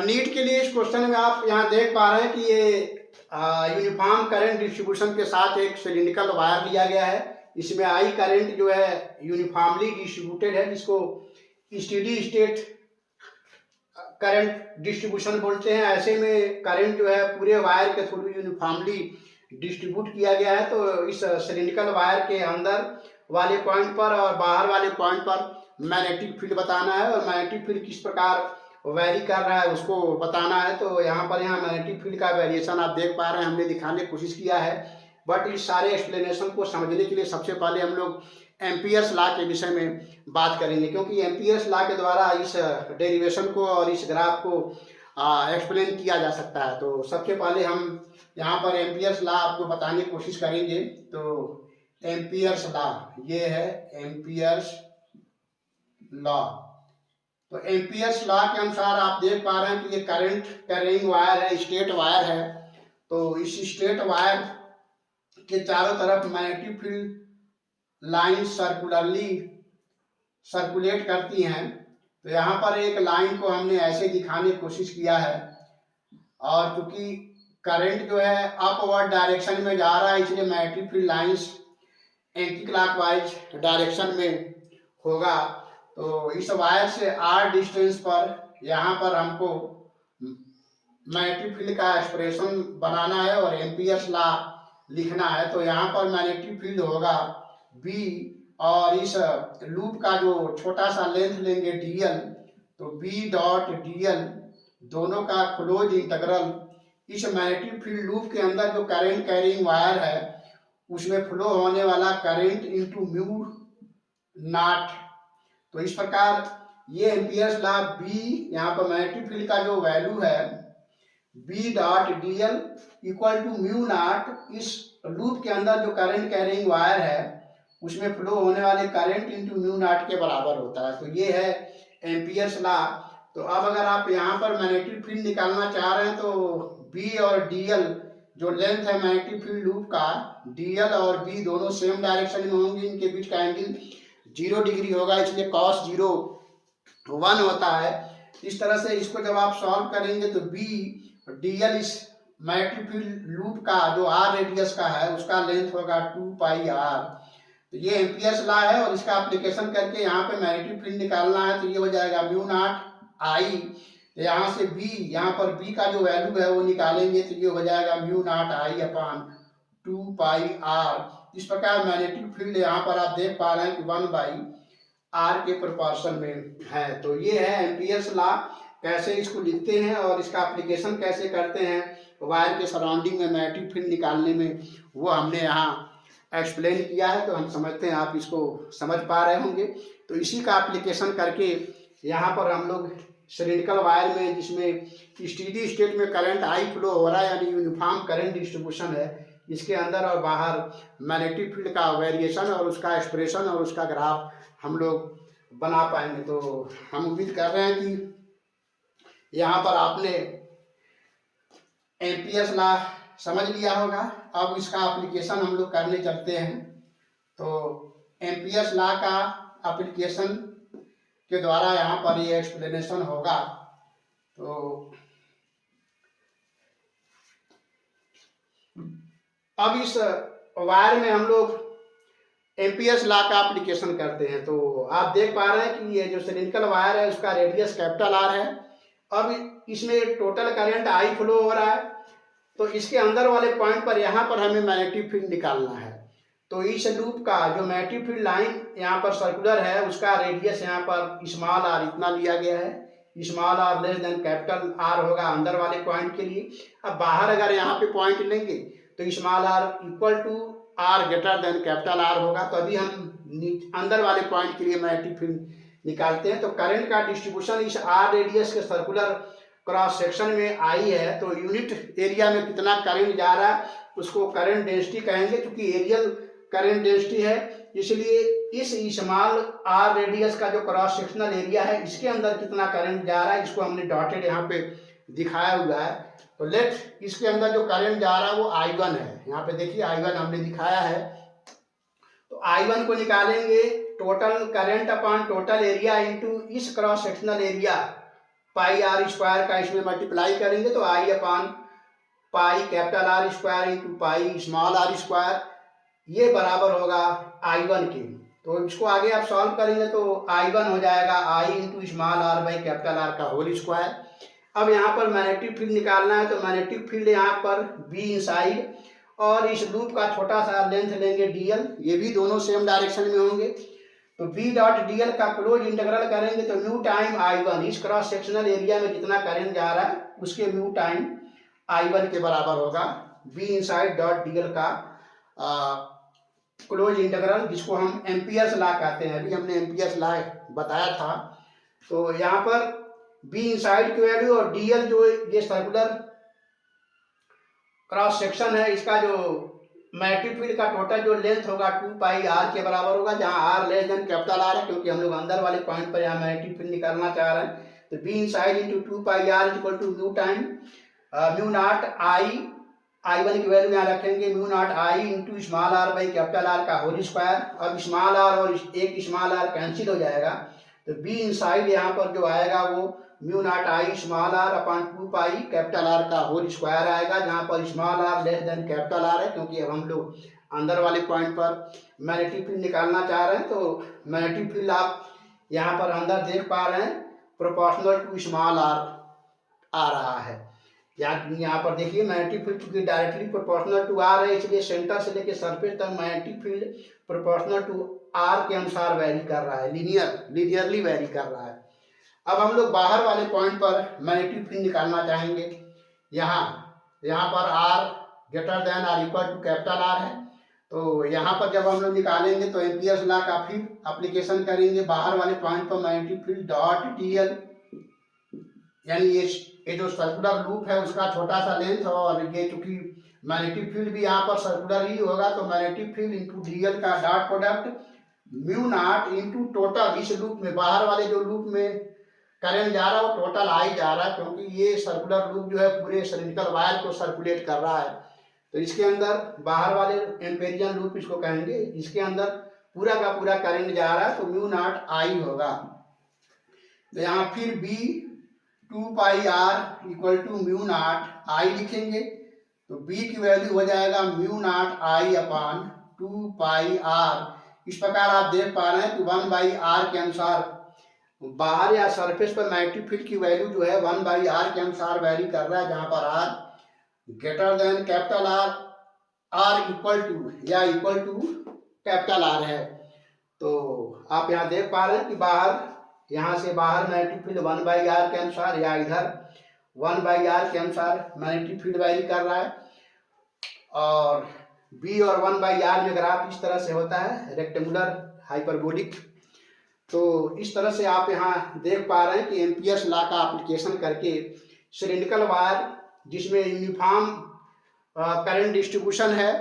NEET के लिए इस क्वेश्चन में आप यहाँ देख पा रहे हैं कि ये यूनिफॉर्म करंट डिस्ट्रीब्यूशन के साथ एक सिलिंड्रिकल वायर लिया गया है। इसमें आई करंट जो है यूनिफॉर्मली डिस्ट्रीब्यूटेड है, जिसको स्टेडी स्टेट करंट डिस्ट्रीब्यूशन बोलते हैं। ऐसे में करंट जो है पूरे वायर के थ्रू यूनिफॉर्मली डिस्ट्रीब्यूट किया गया है। तो इस सिलिंड्रिकल वायर के अंदर वाले पॉइंट पर और बाहर वाले पॉइंट पर मैग्नेटिक फील्ड बताना है, और मैग्नेटिक फील्ड किस प्रकार वेरी कर रहा है उसको बताना है। तो यहाँ मैग्नेटिक फील्ड का वेरिएशन आप देख पा रहे हैं, हमने दिखाने की कोशिश किया है। बट इस सारे एक्सप्लेनेशन को समझने के लिए सबसे पहले हम लोग एम्पियर्स लॉ के विषय में बात करेंगे, क्योंकि एम्पियर्स लॉ के द्वारा इस डेरिवेशन को और इस ग्राफ को एक्सप्लेन किया जा सकता है। तो सबसे पहले हम यहाँ पर एम्पियर्स लॉ आपको बताने की कोशिश करेंगे। तो एम्पियर्स लॉ ये है एम्पियर्स लॉ। तो एम्पियर्स लॉ के अनुसार आप देख पा रहे हैं कि ये करंट कैरिंग वायर है, स्टेट वायर है। तो इस स्टेट वायर के चारों तरफ magnetic field line circularly circulate करती हैं। तो यहाँ पर एक लाइन को हमने ऐसे दिखाने की कोशिश किया है, और क्योंकि करंट जो है अपवर्ड डायरेक्शन में जा रहा है, इसलिए magnetic field lines anti clockwise direction में होगा। तो इस वायर से r डिस्टेंस पर यहाँ पर हमको मैग्नेटिक फील्ड का एक्सप्रेशन बनाना है और एम्पियर्स लॉ लिखना है। तो यहाँ पर मैग्नेटिक फील्ड होगा B, और इस लूप का जो छोटा सा लेंथ लेंगे dl, तो B डॉट dl दोनों का क्लोज इंटीग्रल इस मैग्नेटिक फील्ड लूप के अंदर जो करंट कैरिंग वायर है उसमें फ्लो होने वाला करंट इंटू म्यू नॉट। तो इस प्रकार ये एम्पियर्स लॉ B, यहाँ पर मैग्नेटिक फील्ड का जो वैल्यू है B dot dl equal to mu naught, इस लूप के अंदर जो करंट कैरिंग वायर है उसमें फ्लो होने वाले करंट इंटू म्यू नॉट के बराबर होता है। तो ये है एम्पियर्स लॉ। तो अब अगर आप यहाँ पर मैग्नेटिक फील्ड निकालना चाह रहे हैं तो B और dl जो लेंथ है मैग्नेटिक फील्ड लूप का, dl और B दोनों सेम डायरेक्शन में होंगे, इनके बीच का एंगल 0 डिग्री होगा, इसलिए cos 0 1 होता है। इस तरह से इसको जब आप सॉल्व करेंगे तो B dl इस मैग्नेटिक फील्ड लूप का जो r रेडियस का है उसका लेंथ होगा 2 पाई r। तो ये एम्पियर्स लॉ है, और इसका एप्लीकेशन करके यहाँ पे मैग्नेटिक फील्ड निकालना है। तो ये हो जाएगा म्यू नॉट I, तो यहाँ से B, यहाँ पर B का जो वैल्यू है वो निकालेंगे तो ये हो जाएगा mu not I upon 2 pi r। इस प्रकार मैग्नेटिक फील्ड यहाँ पर आप देख पा रहे हैं कि 1 बाई r के प्रोपोर्शन में है। तो ये है एम्पियर्स लॉ। कैसे इसको लिखते हैं और इसका एप्लीकेशन कैसे करते हैं वायर के सराउंडिंग में मैग्नेटिक फील्ड निकालने में, वो हमने यहाँ एक्सप्लेन किया है। तो हम समझते हैं आप इसको समझ पा रहे होंगे। तो इसी का एप्लीकेशन करके यहाँ पर हम लोग सिलिंड्रिकल वायर में जिसमें स्टेडी स्टेट में करंट आई फ्लो हो रहा है, यानी यूनिफॉर्म करंट डिस्ट्रीब्यूशन है, इसके अंदर और बाहर मैग्नेटिक फील्ड का वेरिएशन और उसका एक्सप्रेशन और उसका ग्राफ हम लोग बना पाएंगे। तो हम उम्मीद कर रहे हैं कि यहाँ पर आपने एम्पियर्स लॉ समझ लिया होगा। अब इसका एप्लीकेशन हम लोग करने चलते हैं। तो एम्पियर्स लॉ का एप्लीकेशन के द्वारा यहाँ पर ये एक्सप्लेनेशन होगा। तो अब इस वायर में हम लोग एम्पियर्स लॉ का एप्लीकेशन करते हैं। तो आप देख पा रहे हैं कि ये जो सिलिंड्रिकल वायर है उसका रेडियस कैपिटल R है। अब इसमें टोटल करंट I फ्लो हो रहा है। तो इसके अंदर वाले पॉइंट पर यहाँ पर हमें मैग्नेटिक फील्ड निकालना है। तो इस लूप का जो मैग्नेटिक फील्ड लाइन यहाँ पर सर्कुलर है उसका रेडियस यहाँ पर स्मॉल r इतना लिया गया है। Small r less than capital R होगा अंदर वाले पॉइंट के लिए। अब बाहर अगर यहाँ पे पॉइंट लेंगे तो small r equal to r greater than capital R होगा। तो अभी हम अंदर वाले पॉइंट के लिए मैग्नेटिक फील्ड निकालते हैं। तो करंट का डिस्ट्रीब्यूशन इस r रेडियस के सर्कुलर क्रॉस सेक्शन में I है। तो यूनिट एरिया में कितना करंट जा रहा है उसको करंट डेंसिटी कहेंगे, क्योंकि एरियल करंट डेंसिटी है, इसलिए इस स्मॉल r रेडियस का जो क्रॉस सेक्शनल एरिया है इसके अंदर कितना करंट जा रहा है इसको हमने डॉटेड यहाँ पे दिखाया हुआ है। तो लेट इसके अंदर जो करंट जा रहा है वो I1 है। यहाँ पे देखिए I1 हमने दिखाया है। तो I1 को निकालेंगे total current upon total area into इस cross sectional area pi r square का इसमें मल्टीप्लाई करेंगे तो I upon pi capital r square into pi small r square, ये बराबर होगा I1 के। तो इसको आगे आप सॉल्व करेंगे तो I1 हो जाएगा I into small are by capital are का होल स्क्वायर। अब यहाँ पर मैग्नेटिक फील्ड निकालना है तो मैग्नेटिक फील्ड यहाँ पर बी इनसाइड और इस लूप का छोटा सा लेंथ लेंगे डीएल, ये भी दोनों सेम डायरेक्शन में होंगे। तो बी डॉट डीएल का क्लोज इंटीग्रल करेंगे तो म्यू टाइम I1, इस क्रॉस सेक्शनल एरिया में जितना करंट जा रहा है उसके म्यू टाइम I1 के बराबर होगा बी इनसाइड डॉट डीएल का क्लोज इंटीग्रल, जिसको हम एम्पियर्स लॉ कहते हैं। अभी हमने एम्पियर्स लॉ बताया था। तो यहाँ पर बी इनसाइड की वैल्यू और डीएल जो ये सर्कुलर क्रॉस सेक्शन है, इसका जो मैग्नेटिक फील्ड का टोटल जो लेंथ होगा 2 पाई आर के बराबर होगा, जहाँ R less than capital R है, क्योंकि हम लोग अंदर वाले पॉइंट पर यहाँ मैग्नेटिक फील्ड निकालना चाह रहे हैं। तो B inside into 2 pi are equal to mu time mu naught I1 की वैल्यू यहाँ रखेंगे mu naught I into small are by capital are का होल स्क्वायर। अब स्मॉल आर और एक स्मॉल आर कैंसिल हो जाएगा तो बी इनसाइड यहाँ पर जो आएगा वो mu naught I small R upon 2 pi capital are का होल स्क्वायर आएगा, जहाँ पर small R less than capital R है, क्योंकि अब हम लोग अंदर वाले पॉइंट पर मैग्नेटिक फील्ड निकालना चाह रहे हैं। तो मैग्नेटिक फील्ड आप यहाँ पर अंदर देख पा रहे हैं प्रोपोर्शनल टू स्मॉल आर आ रहा है। यहाँ पर देखिए मैग्नेटिक फील्ड चूंकि डायरेक्टली प्रोपोर्शनल टू आर है, इसलिए सेंटर से लेकर सरफेस तक magnetic field proportional to R के अनुसार वैरी कर रहा है, लीनियरली वैरी कर रहा है। अब हम लोग बाहर वाले पॉइंट पर मैग्नेटिक फील्ड निकालना चाहेंगे। यहाँ पर R greater than R equal to capital R है। तो यहाँ पर जब हम लोग निकालेंगे तो एम्पियर्स लॉ का फिर एप्लीकेशन करेंगे बाहर वाले पॉइंट पर मैग्नेटिक फील्ड डॉट डीएल, यानी ये जो सर्कुलर लूप है उसका छोटा सा लेंथ, और ये चूंकि मैग्नेटिक फील्ड भी यहाँ पर सर्कुलर ही होगा तो मैग्नेटिक फील्ड इंटू डीएल का dot product mu naught into total, इस लूप में बाहर वाले जो लूप में करंट जा रहा है वो टोटल आई जा रहा है, क्योंकि ये सर्कुलर लूप जो है पूरे सिलिंड्रिकल वायर को सर्कुलेट कर रहा है। तो इसके अंदर बाहर वाले एम्पेरियन लूप इसको कहेंगे, इसके अंदर पूरा का पूरा करंट जा रहा है तो म्यू नॉट आई होगा। तो यहाँ फिर B 2 pi are equal to mu naught I लिखेंगे तो बी की वैल्यू हो जाएगा mu naught I upon 2 pi r. इस प्रकार आप देख पा रहे हैं कि 1 बाई आर के अनुसार बाहर या सरफेस पर मैग्नेटिक फील्ड की वैल्यू जो है 1 बाई आर के अनुसार वैरी कर रहा है, जहां पर R greater than capital R, R equal to या इक्वल टू कैपिटल आर है। तो आप यहाँ देख पा रहे हैं कि बाहर यहाँ से बाहर मैग्नेटिक फील्ड 1 बाई आर के अनुसार या इधर 1 बाई आर के अनुसार मैग्नेटिक फील्ड वैरी कर रहा है। और बी और 1 बाई आर में ग्राफ इस तरह से होता है, रेक्टेंगुलर हाइपरबोलिक। तो इस तरह से आप यहाँ देख पा रहे हैं कि एम्पियर्स लॉ का एप्लीकेशन करके सिलिंड्रिकल वायर जिसमें यूनिफॉर्म करंट डिस्ट्रीब्यूशन है,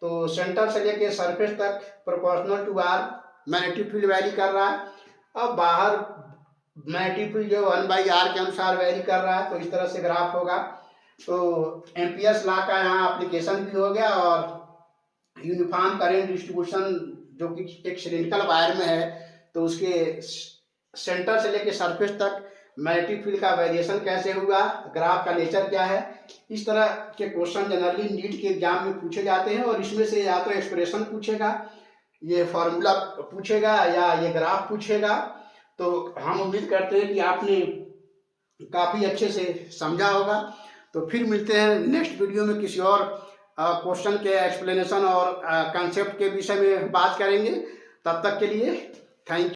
तो सेंटर से लेके सरफेस तक proportional to R magnetic field vary कर रहा है। अब बाहर मैग्नेटिक फील्ड जो 1 बाई आर के अनुसार वैरी कर रहा है, तो इस तरह से ग्राफ होगा। तो एम्पियर्स लॉ का यहाँ एप्लीकेशन भी हो गया और यूनिफॉर्म करंट डिस्ट्रीब्यूशन जो कि एक सिलिंड्रिकल वायर में है, तो उसके सेंटर से लेके सरफेस तक मैग्नेटिक फील्ड का वेरिएशन कैसे हुआ, ग्राफ का नेचर क्या है, इस तरह के क्वेश्चन जनरली नीट के एग्जाम में पूछे जाते हैं। और इसमें से या तो एक्सप्रेशन पूछेगा, ये फॉर्मूला पूछेगा, या ये ग्राफ पूछेगा। तो हम उम्मीद करते हैं कि आपने काफ़ी अच्छे से समझा होगा। तो फिर मिलते हैं नेक्स्ट वीडियो में, किसी और क्वेश्चन के एक्सप्लेनेशन और कंसेप्ट के विषय में बात करेंगे। तब तक के लिए थैंक यू।